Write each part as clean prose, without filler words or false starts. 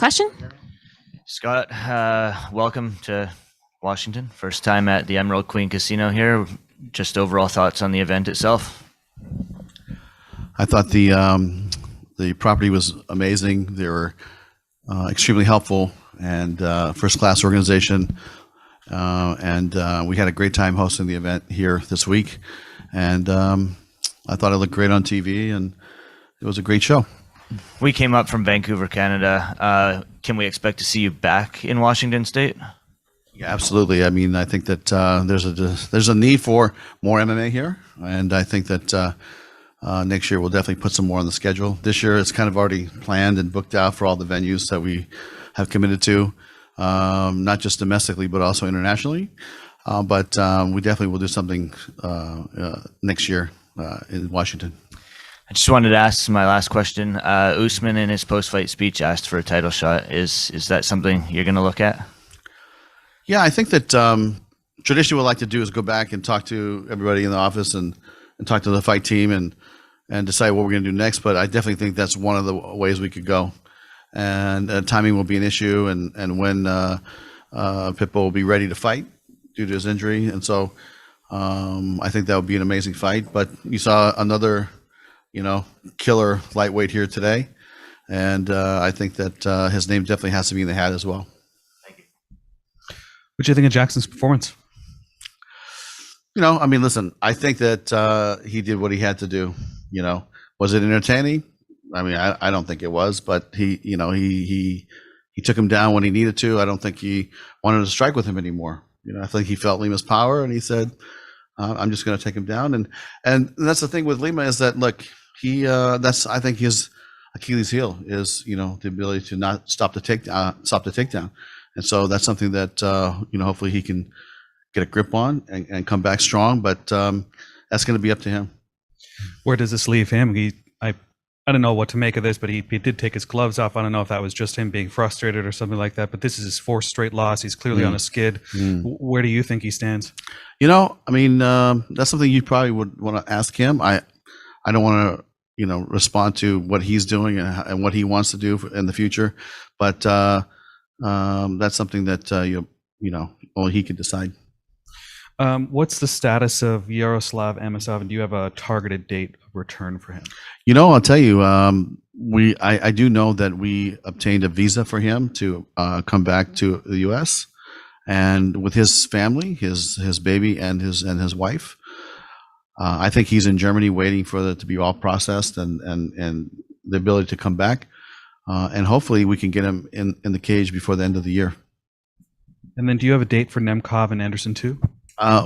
question. Scott, welcome to Washington. First time at the Emerald Queen Casino here. Just overall thoughts on the event itself. I thought the property was amazing. They were extremely helpful and first-class organization. And we had a great time hosting the event here this week. And I thought it looked great on TV, and it was a great show. We came up from Vancouver, Canada. Can we expect to see you back in Washington State? Yeah, absolutely. I mean, I think that there's a need for more MMA here, and I think that next year we'll definitely put some more on the schedule. This year it's kind of already planned and booked out for all the venues that we have committed to, not just domestically but also internationally. But we definitely will do something next year in Washington. I just wanted to ask my last question. Usman in his post-fight speech asked for a title shot. Is that something you're going to look at? Yeah, I think that traditionally what I like to do is go back and talk to everybody in the office and talk to the fight team and decide what we're going to do next. But I definitely think that's one of the ways we could go. And timing will be an issue, and when Pitbull will be ready to fight due to his injury. And so I think that would be an amazing fight. But you saw another killer lightweight here today, and I think that his name definitely has to be in the hat as well. Thank you. What do you think of Jackson's performance? I mean, listen, I think that he did what he had to do. Was it entertaining? I mean, I don't think it was, but he took him down when he needed to. I don't think he wanted to strike with him anymore. I think he felt Lima's power, and he said, I'm just going to take him down. And that's the thing with Lima is that, look, that's, I think, his Achilles heel is, the ability to not stop the takedown. And so that's something that, hopefully he can get a grip on and come back strong. But that's going to be up to him. Where does this leave him? I don't know what to make of this, but he did take his gloves off. I don't know if that was just him being frustrated or something like that, but this is his fourth straight loss. He's clearly on a skid. Where do you think he stands? I mean, that's something you probably would want to ask him. I don't want to, respond to what he's doing and what he wants to do in the future, but that's something that, only he can decide. What's the status of Yaroslav Amosov, and do you have a targeted date of return for him? I'll tell you, I do know that we obtained a visa for him to come back to the U.S. and with his family, his baby and his wife. I think he's in Germany waiting for it to be all processed and the ability to come back, and hopefully we can get him in the cage before the end of the year. And then, do you have a date for Nemkov and Anderson too?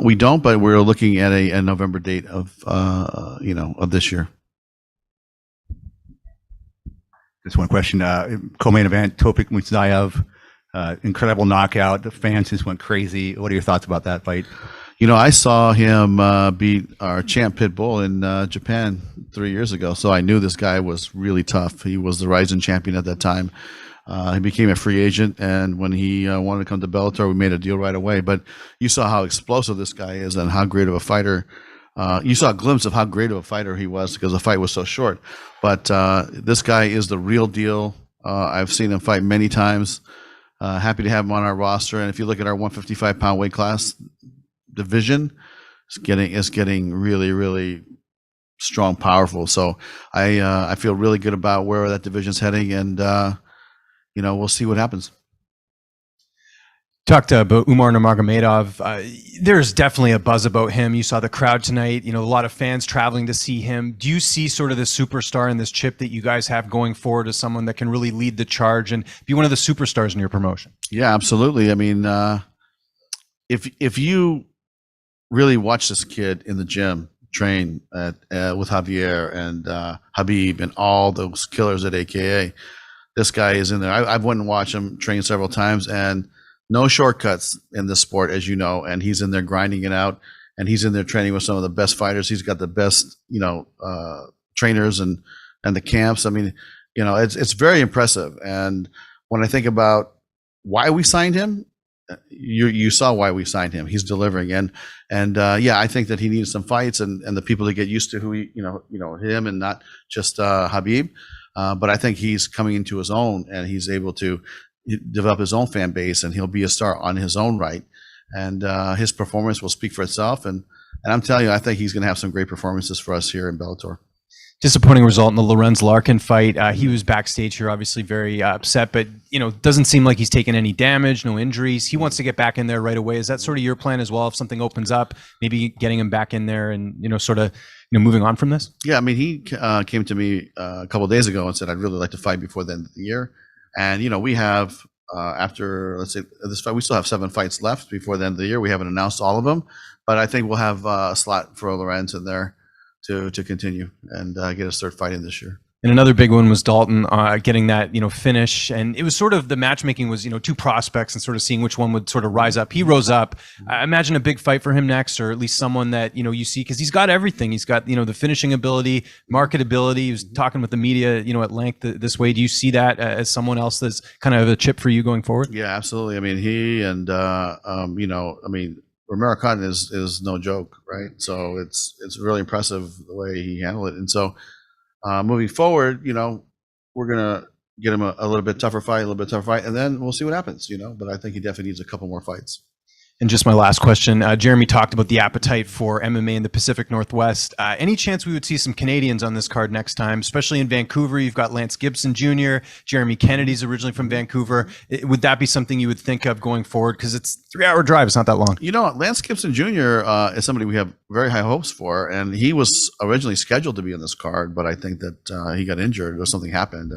We don't, but we're looking at a November date of this year. Just one question. Co-main event, Topik Musayev, incredible knockout. The fans just went crazy. What are your thoughts about that fight? I saw him beat our champ Pitbull in Japan 3 years ago, so I knew this guy was really tough. He was the rising champion at that time. He became a free agent, and when he wanted to come to Bellator, we made a deal right away. But you saw how explosive this guy is and how great of a fighter. You saw a glimpse of how great of a fighter he was because the fight was so short. But this guy is the real deal. I've seen him fight many times. Happy to have him on our roster. And if you look at our 155-pound weight class division, it's getting really, really strong, powerful. So I feel really good about where that division's heading, and we'll see what happens. Talked about Umar Nurmagomedov. There's definitely a buzz about him. You saw the crowd tonight. A lot of fans traveling to see him. Do you see sort of this superstar and this chip that you guys have going forward as someone that can really lead the charge and be one of the superstars in your promotion? Yeah, absolutely. I mean, if you really watch this kid in the gym train with Javier and Habib and all those killers at AKA, this guy is in there. I've went and watched him train several times, and no shortcuts in this sport, as you know, and he's in there grinding it out, and he's in there training with some of the best fighters. He's got the best, trainers and the camps. I mean, it's very impressive. And when I think about why we signed him, you saw why we signed him. He's delivering, and I think that he needs some fights and the people to get used to who him and not just Habib. But I think he's coming into his own, and he's able to develop his own fan base, and he'll be a star on his own right. And his performance will speak for itself. And I'm telling you, I think he's going to have some great performances for us here in Bellator. Disappointing result in the Lorenz Larkin fight. He was backstage here, obviously very upset, but doesn't seem like he's taken any damage, no injuries. He wants to get back in there right away. Is that sort of your plan as well? If something opens up, maybe getting him back in there and sort of moving on from this. Yeah, I mean, he came to me a couple of days ago and said, "I'd really like to fight before the end of the year." And we have after, let's say, this fight, we still have 7 fights left before the end of the year. We haven't announced all of them, but I think we'll have a slot for Lorenz in there to continue and get his 3rd fight in this year. And another big one was Dalton getting that finish, and it was sort of the matchmaking was 2 prospects and sort of seeing which one would sort of rise up. He rose up. I imagine a big fight for him next, or at least someone that you see, because he's got everything. He's got the finishing ability, marketability. He was talking with the media at length this way. Do you see that as someone else that's kind of a chip for you going forward? Yeah, absolutely. I mean, he and Romero Cotton is no joke, right? So it's really impressive the way he handled it. And so moving forward, we're gonna get him a little bit tougher fight, and then we'll see what happens. But I think he definitely needs a couple more fights. And just my last question, Jeremy talked about the appetite for MMA in the Pacific Northwest. Any chance we would see some Canadians on this card next time, especially in Vancouver? You've got Lance Gibson Jr., Jeremy Kennedy's originally from Vancouver. Would that be something you would think of going forward? Because it's a 3-hour drive. It's not that long. Lance Gibson Jr. Is somebody we have very high hopes for, and he was originally scheduled to be on this card, but I think that he got injured or something happened.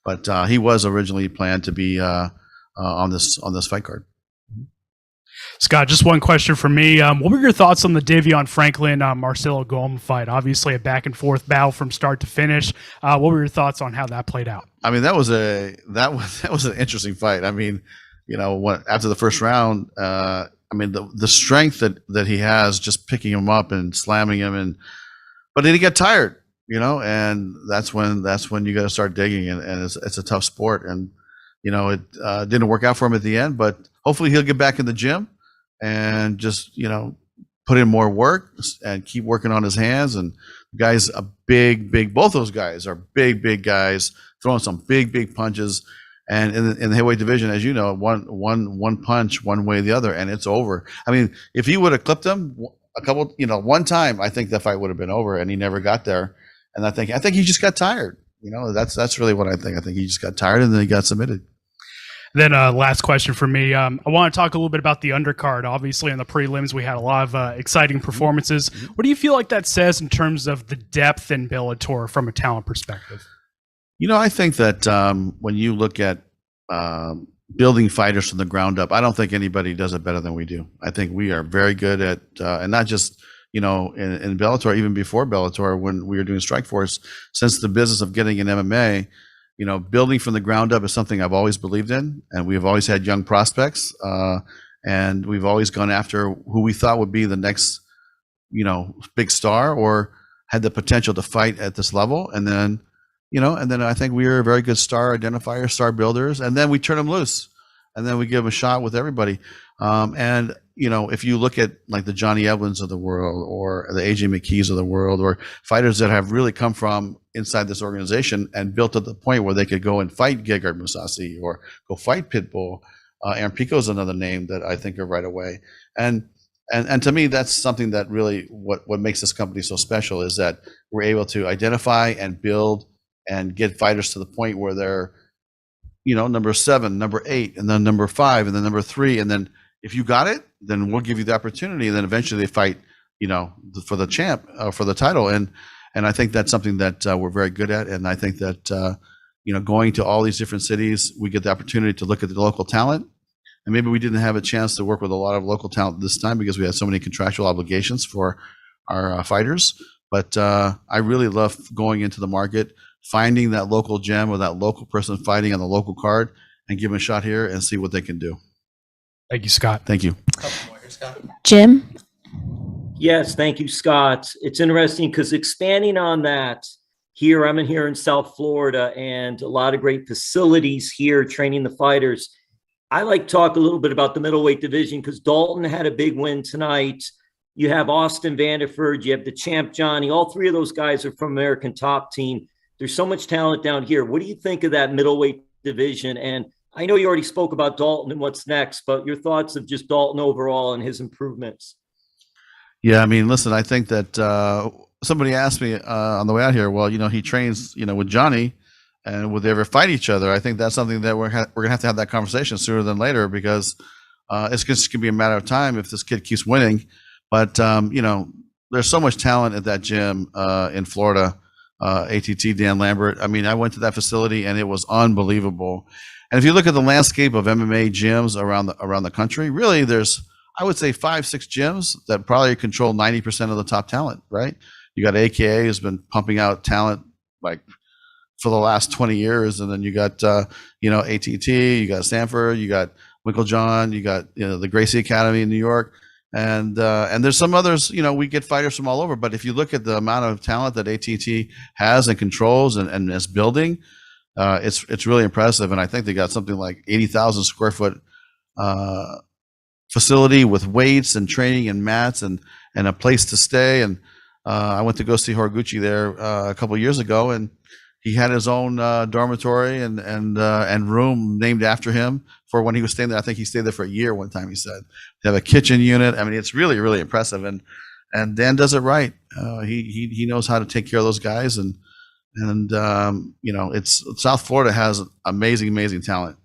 But he was originally planned to be on this fight card. Scott, just one question from me. What were your thoughts on the Davion Franklin Marcelo Golm fight? Obviously, a back and forth battle from start to finish. What were your thoughts on how that played out? I mean, that was an interesting fight. I mean, after the first round, the strength that he has, just picking him up and slamming him, but then he got tired, and that's when you got to start digging, and it's a tough sport, and it didn't work out for him at the end, but hopefully he'll get back in the gym and just put in more work and keep working on his hands. And guys, both those guys are big guys throwing some big punches. And in the heavyweight division, as you know, one punch one way or the other, and it's over. I mean, if he would have clipped him one time, I think that fight would have been over, and he never got there. And I think he just got tired. That's really what I think. I think he just got tired, and then he got submitted. Then last question for me. I want to talk a little bit about the undercard. Obviously, in the prelims, we had a lot of exciting performances. What do you feel like that says in terms of the depth in Bellator from a talent perspective? I think that when you look at building fighters from the ground up, I don't think anybody does it better than we do. I think we are very good at, and not just in Bellator, even before Bellator, when we were doing Strikeforce, since the business of getting an MMA. Building from the ground up is something I've always believed in, and we've always had young prospects, and we've always gone after who we thought would be the next, big star or had the potential to fight at this level. And then, I think we are a very good star identifiers, star builders, and then we turn them loose, and then we give them a shot with everybody. And if you look at like the Johnny Evans of the world or the AJ McKees of the world, or fighters that have really come from inside this organization and built to the point where they could go and fight Gegard Mousasi or go fight Pitbull, Aaron Pico is another name that I think of right away. And to me, that's something that really what makes this company so special is that we're able to identify and build and get fighters to the point where they're, number 7, number 8, and then number 5, and then number 3, and then if you got it, then we'll give you the opportunity, and then eventually they fight, for the champ, for the title, and I think that's something that we're very good at, and I think that going to all these different cities, we get the opportunity to look at the local talent, and maybe we didn't have a chance to work with a lot of local talent this time because we had so many contractual obligations for our fighters, but I really love going into the market, finding that local gem or that local person fighting on the local card, and give them a shot here and see what they can do. Thank you, Scott. Thank you. Jim? Yes, thank you, Scott. It's interesting because expanding on that, I'm here in South Florida, and a lot of great facilities here training the fighters. I like to talk a little bit about the middleweight division because Dalton had a big win tonight. You have Austin Vanderford, you have the champ Johnny. All 3 of those guys are from American Top Team. There's so much talent down here. What do you think of that middleweight division? And I know you already spoke about Dalton and what's next, but your thoughts of just Dalton overall and his improvements. Yeah, I mean, listen, I think that somebody asked me on the way out here, well, he trains, with Johnny, and would they ever fight each other? I think that's something that we're going to have that conversation sooner than later, because it's just going to be a matter of time if this kid keeps winning. But, there's so much talent at that gym in Florida, ATT, Dan Lambert. I mean, I went to that facility and it was unbelievable. And if you look at the landscape of MMA gyms around the country, really there's, I would say, 5-6 gyms that probably control 90% of the top talent, right? You got AKA has been pumping out talent like for the last 20 years. And then you got, ATT, you got Stanford, you got Winklejohn, you got, the Gracie Academy in New York. And there's some others, we get fighters from all over. But if you look at the amount of talent that ATT has and controls and is building, it's really impressive. And I think they got something like 80,000 square foot facility with weights and training and mats and a place to stay. And I went to go see Horiguchi there a couple of years ago, and he had his own dormitory and room named after him for when he was staying there. I think he stayed there for a year one time, he said. They have a kitchen unit. I mean, it's really, really impressive. And Dan does it right. He knows how to take care of those guys. And it's South Florida has amazing talent.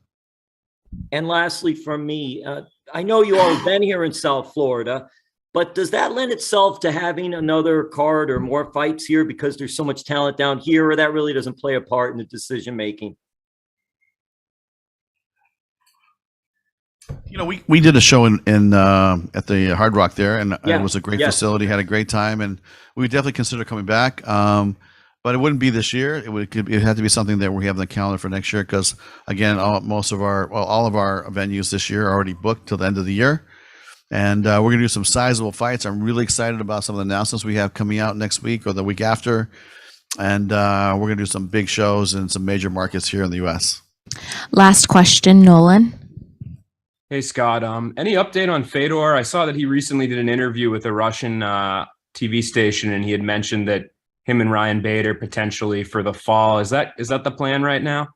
And lastly, from me, I know you all have been here in South Florida, but does that lend itself to having another card or more fights here because there's so much talent down here, or that really doesn't play a part in the decision making? We did a show in at the Hard Rock there, and it was a great facility. Had a great time, and we would definitely consider coming back. But it wouldn't be this year. It had to be something that we have on the calendar for next year, because again, all of our venues this year are already booked till the end of the year, and we're gonna do some sizable fights. I'm really excited about some of the announcements we have coming out next week or the week after, and we're gonna do some big shows in some major markets here in the U.S. Last question, Nolan. Hey, Scott. Any update on Fedor? I saw that he recently did an interview with a Russian TV station, and he had mentioned that him and Ryan Bader potentially for the fall. Is that the plan right now?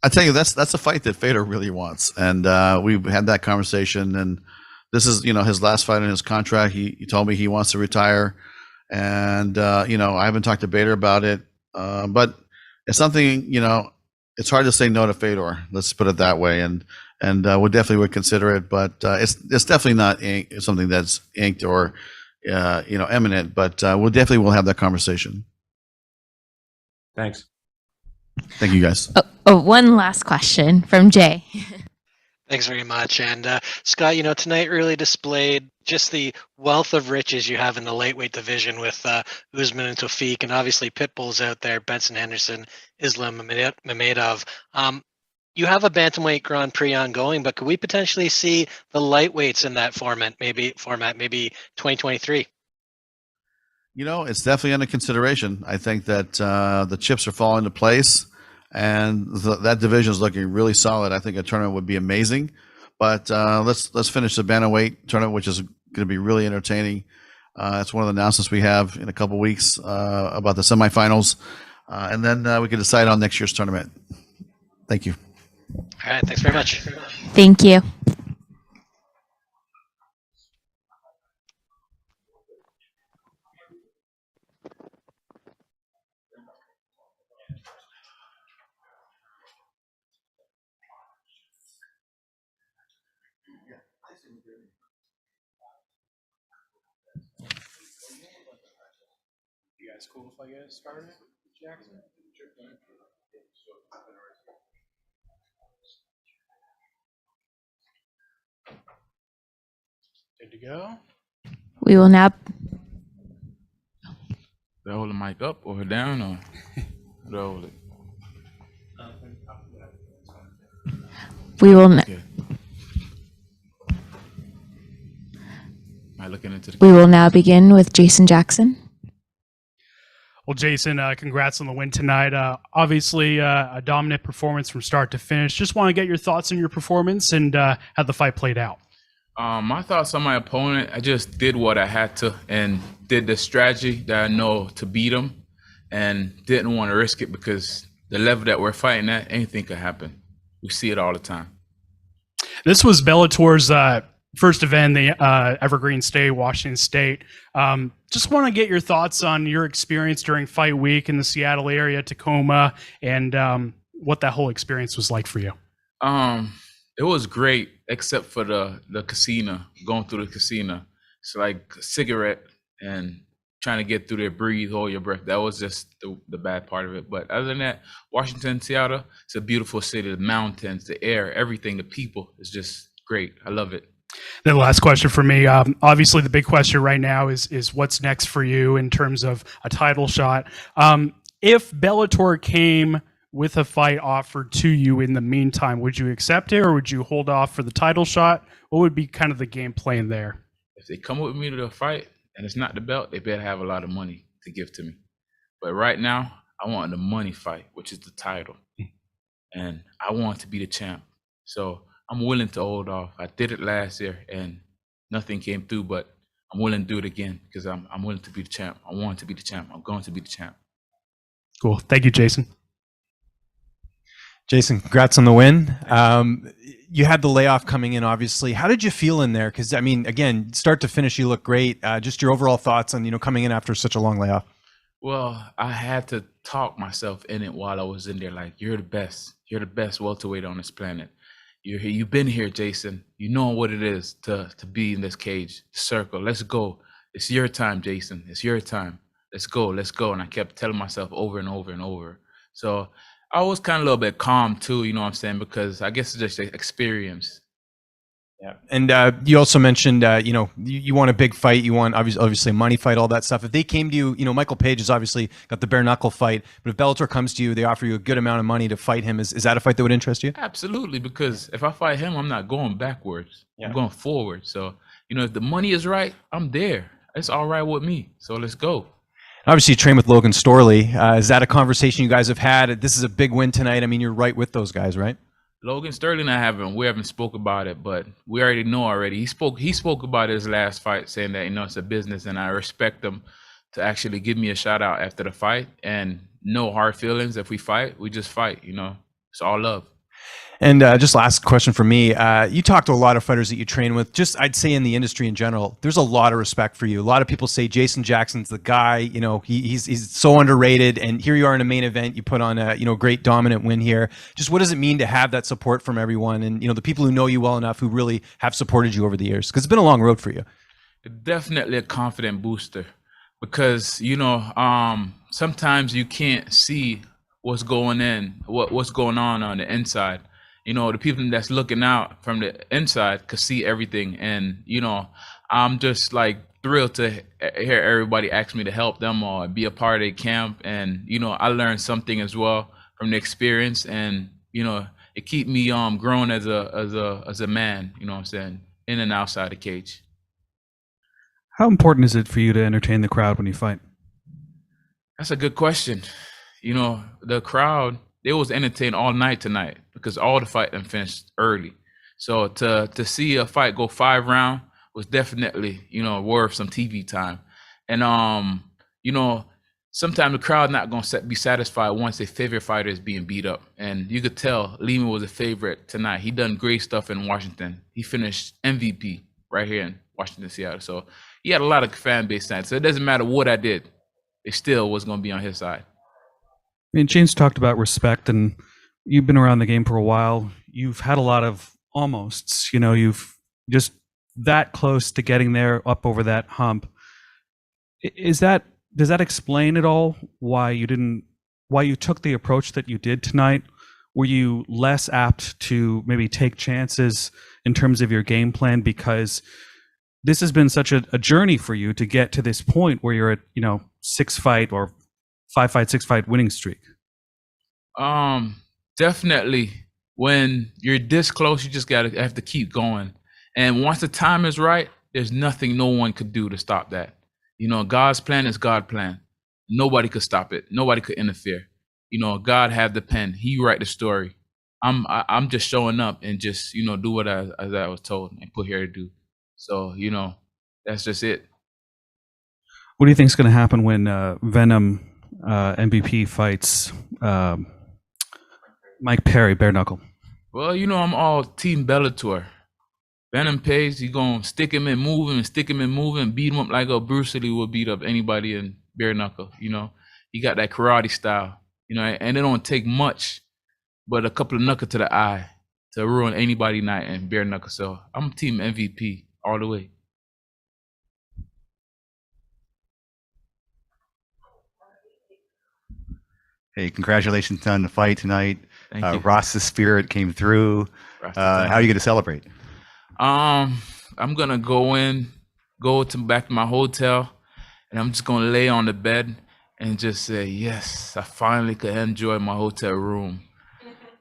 I tell you, that's a fight that Fedor really wants, and we've had that conversation. And this is his last fight in his contract. He told me he wants to retire, and I haven't talked to Bader about it, but it's something it's hard to say no to Fedor. Let's put it that way, and we definitely would consider it, but it's definitely not something that's inked or imminent, but we'll definitely have that conversation. Thanks. Thank you, guys. One last question from Jay. Thanks very much. And Scott, tonight really displayed just the wealth of riches you have in the lightweight division with Usman and Tofiq, and obviously Pitbull's out there, Benson Henderson, Islam Mamedov. You have a bantamweight Grand Prix ongoing, but could we potentially see the lightweights in that format, maybe 2023? It's definitely under consideration. I think that the chips are falling into place, and that division is looking really solid. I think a tournament would be amazing, but let's finish the bantamweight tournament, which is going to be really entertaining. It's one of the announcements we have in a couple of weeks about the semifinals, and then we can decide on next year's tournament. Thank you. All right, thanks very much. Thank you. You guys cool if I get started, Jackson? Good to go. We will now. Do I hold the mic up or down, or do I hold it? We will. Okay. Am I looking into the? We will now begin with Jason Jackson. Well, Jason, congrats on the win tonight. Obviously, a dominant performance from start to finish. Just want to get your thoughts on your performance and how the fight played out. My thoughts on my opponent, I just did what I had to and did the strategy that I know to beat him. and didn't want to risk it because the level that we're fighting at, anything could happen. We see it all the time. This was Bellator's first event, the Evergreen State, Washington State. Just want to get your thoughts on your experience during fight week in the Seattle area, Tacoma, and what that whole experience was like for you. It was great, except for the casino, going through the casino. It's like a cigarette and trying to get through there, breathe, hold your breath. That was just the bad part of it. But other than that, Washington, Seattle, it's a beautiful city. The mountains, the air, everything, the people is just great. I love it. Then the last question for me, obviously the big question right now is what's next for you in terms of a title shot. If Bellator came with a fight offered to you in the meantime, would you accept it or would you hold off for the title shot? What would be kind of the game plan there? If they come with me to the fight and it's not the belt, they better have a lot of money to give to me. But right now, I want the money fight, which is the title. And I want to be the champ. So I'm willing to hold off. I did it last year and nothing came through, but I'm willing to do it again because I'm willing to be the champ. I want to be the champ. I'm going to be the champ. Cool. Thank you, Jason. Jason, congrats on the win. You had the layoff coming in, obviously. How did you feel in there? Because, I mean, again, start to finish, you look great. Just your overall thoughts on, coming in after such a long layoff. Well, I had to talk myself in it while I was in there. Like, you're the best. You're the best welterweight on this planet. You're here. You've been here, Jason. You know what it is to be in this cage, circle. Let's go. It's your time, Jason. It's your time. Let's go. Let's go. And I kept telling myself over and over and over. So I was kind of a little bit calm too, you know what I'm saying? Because I guess it's just experience. Yeah. And you also mentioned, you want a big fight. You want obviously a money fight, all that stuff. If they came to you, Michael Page has obviously got the bare knuckle fight. But if Bellator comes to you, they offer you a good amount of money to fight him. Is that a fight that would interest you? Absolutely. Because if I fight him, I'm not going backwards. Yeah. I'm going forward. So, if the money is right, I'm there. It's all right with me. So let's go. Obviously, you train with Logan Storley. Is that a conversation you guys have had? This is a big win tonight. I mean, you're right with those guys, right? Logan Sterling, we haven't spoke about it, but we already know already. He spoke about his last fight, saying that it's a business, and I respect him to actually give me a shout out after the fight. And no hard feelings. If we fight, we just fight. It's all love. And just last question for me. You talk to a lot of fighters that you train with. Just I'd say in the industry in general, there's a lot of respect for you. A lot of people say Jason Jackson's the guy. He's so underrated. And here you are in a main event. You put on a great dominant win here. Just what does it mean to have that support from everyone and the people who know you well enough who really have supported you over the years? Because it's been a long road for you. Definitely a confident booster. Because sometimes you can't see what's going on the inside. The people that's looking out from the inside could see everything. And, I'm just like thrilled to hear everybody ask me to help them or be a part of the camp. And, I learned something as well from the experience. And, it keep me growing as a man, you know what I'm saying, in and outside the cage. How important is it for you to entertain the crowd when you fight? That's a good question. The crowd, they was entertained all night tonight because all the fight done finished early. So to see a fight go 5 rounds was definitely, worth some TV time. And, sometimes the crowd not going to be satisfied once their favorite fighter is being beat up. And you could tell Lima was a favorite tonight. He done great stuff in Washington. He finished MVP right here in Washington, Seattle. So he had a lot of fan base tonight. So it doesn't matter what I did. It still was going to be on his side. I mean, James talked about respect, and you've been around the game for a while. You've had a lot of almosts. You've just that close to getting there, up over that hump. Does that explain at all why you took the approach that you did tonight? Were you less apt to maybe take chances in terms of your game plan because this has been such a journey for you to get to this point where you're at 6-fight or 5-fight, 6-fight winning streak? Definitely. When you're this close, you just have to keep going. And once the time is right, there's nothing no one could do to stop that. God's plan is God's plan. Nobody could stop it. Nobody could interfere. God have the pen. He write the story. I'm just showing up and just do what I was told and put here to do. So that's just it. What do you think is going to happen when Venom MVP fights Mike Perry, bare knuckle. Well, you know, I'm all team Bellator. Venom Pace, he gonna stick him and move him and stick him and move him, beat him up like a Bruce Lee would beat up anybody in bare knuckle. You know, he got that karate style. You know, and it don't take much, but a couple of knuckles to the eye to ruin anybody night in bare knuckle. So I'm team MVP all the way. Hey, congratulations on the fight tonight. Thank you. Ross's spirit came through. How are you going to celebrate? I'm gonna go back to my hotel, and I'm just gonna lay on the bed and just say, yes, I finally could enjoy my hotel room.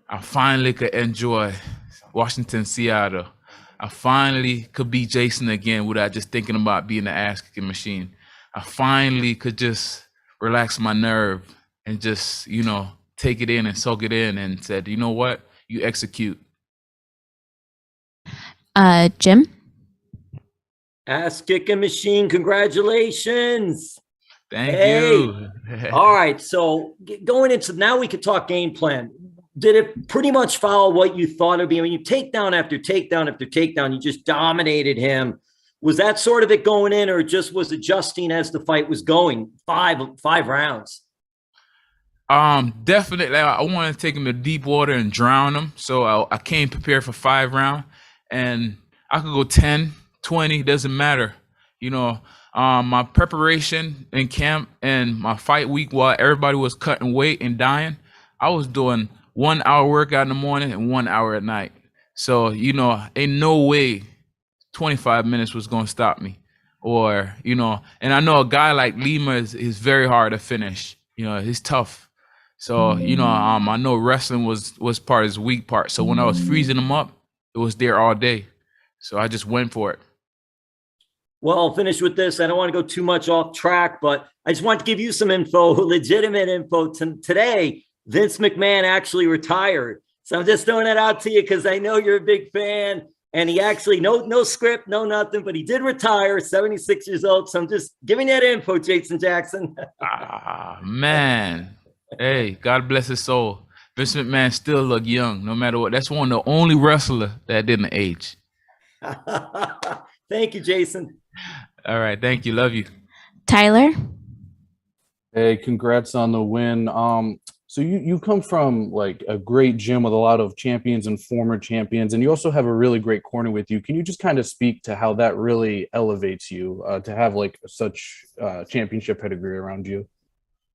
I finally could enjoy Washington, Seattle. I finally could be Jason again without just thinking about being the ass kicking machine. I finally could just relax my nerve and just, you know, take it in and soak it in and said, you know what, you execute. Jim? Ass kicking machine, congratulations. Thank Hey. you. All right, so going into now we could talk game plan. Did it pretty much follow what you thought it would be? I mean, you takedown after takedown after takedown, you just dominated him. Was that sort of it going in, or just was adjusting as the fight was going? Five rounds. Definitely. I wanted to take him to deep water and drown him. So I came prepared for 5 rounds, and I could go 10, 20, doesn't matter. You know, my preparation in camp and my fight week while everybody was cutting weight and dying, I was doing 1 hour workout in the morning and 1 hour at night. So, you know, ain't no way 25 minutes was going to stop me. Or, you know, and I know a guy like Lima is very hard to finish. You know, he's tough. So, you know, I know wrestling was part of his weak part. So when I was freezing him up, it was there all day. So I just went for it. Well, I'll finish with this. I don't want to go too much off track, but I just want to give you some info, legitimate info. Today, Vince McMahon actually retired. So I'm just throwing that out to you because I know you're a big fan. And he actually, no script, no nothing, but he did retire, 76 years old. So I'm just giving that info, Jason Jackson. Man. Hey, God bless his soul. Vince McMahon still look young, no matter what. That's one of the only wrestler that didn't age. Thank you, Jason. All right, thank you. Love you. Tyler? Hey, congrats on the win. So you come from like a great gym with a lot of champions and former champions, and you also have a really great corner with you. Can you just kind of speak to how that really elevates you to have like such championship pedigree around you?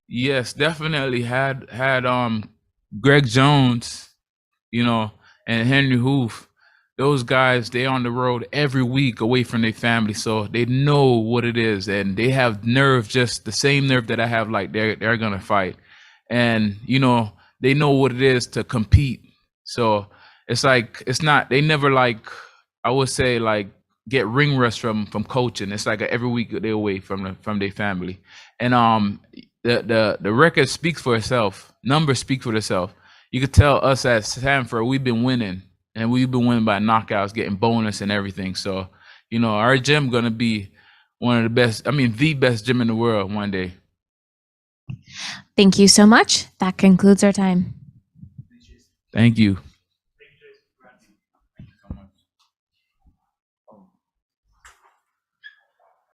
Yes, definitely had Greg Jones, you know, and Henry Hoof. Those guys, they on the road every week away from their family, so they know what it is, and they have nerve, just the same nerve that I have. Like they're gonna fight, and you know they know what it is to compete. So it's like they never like, I would say, like get ring rust from coaching. It's like every week they're away from their family, and the record speaks for itself. Numbers speak for themselves. You could tell us at Sanford, we've been winning. And we've been winning by knockouts, getting bonus and everything. So, you know, our gym going to be one of the best, the best gym in the world one day. Thank you so much. That concludes our time. Thank you.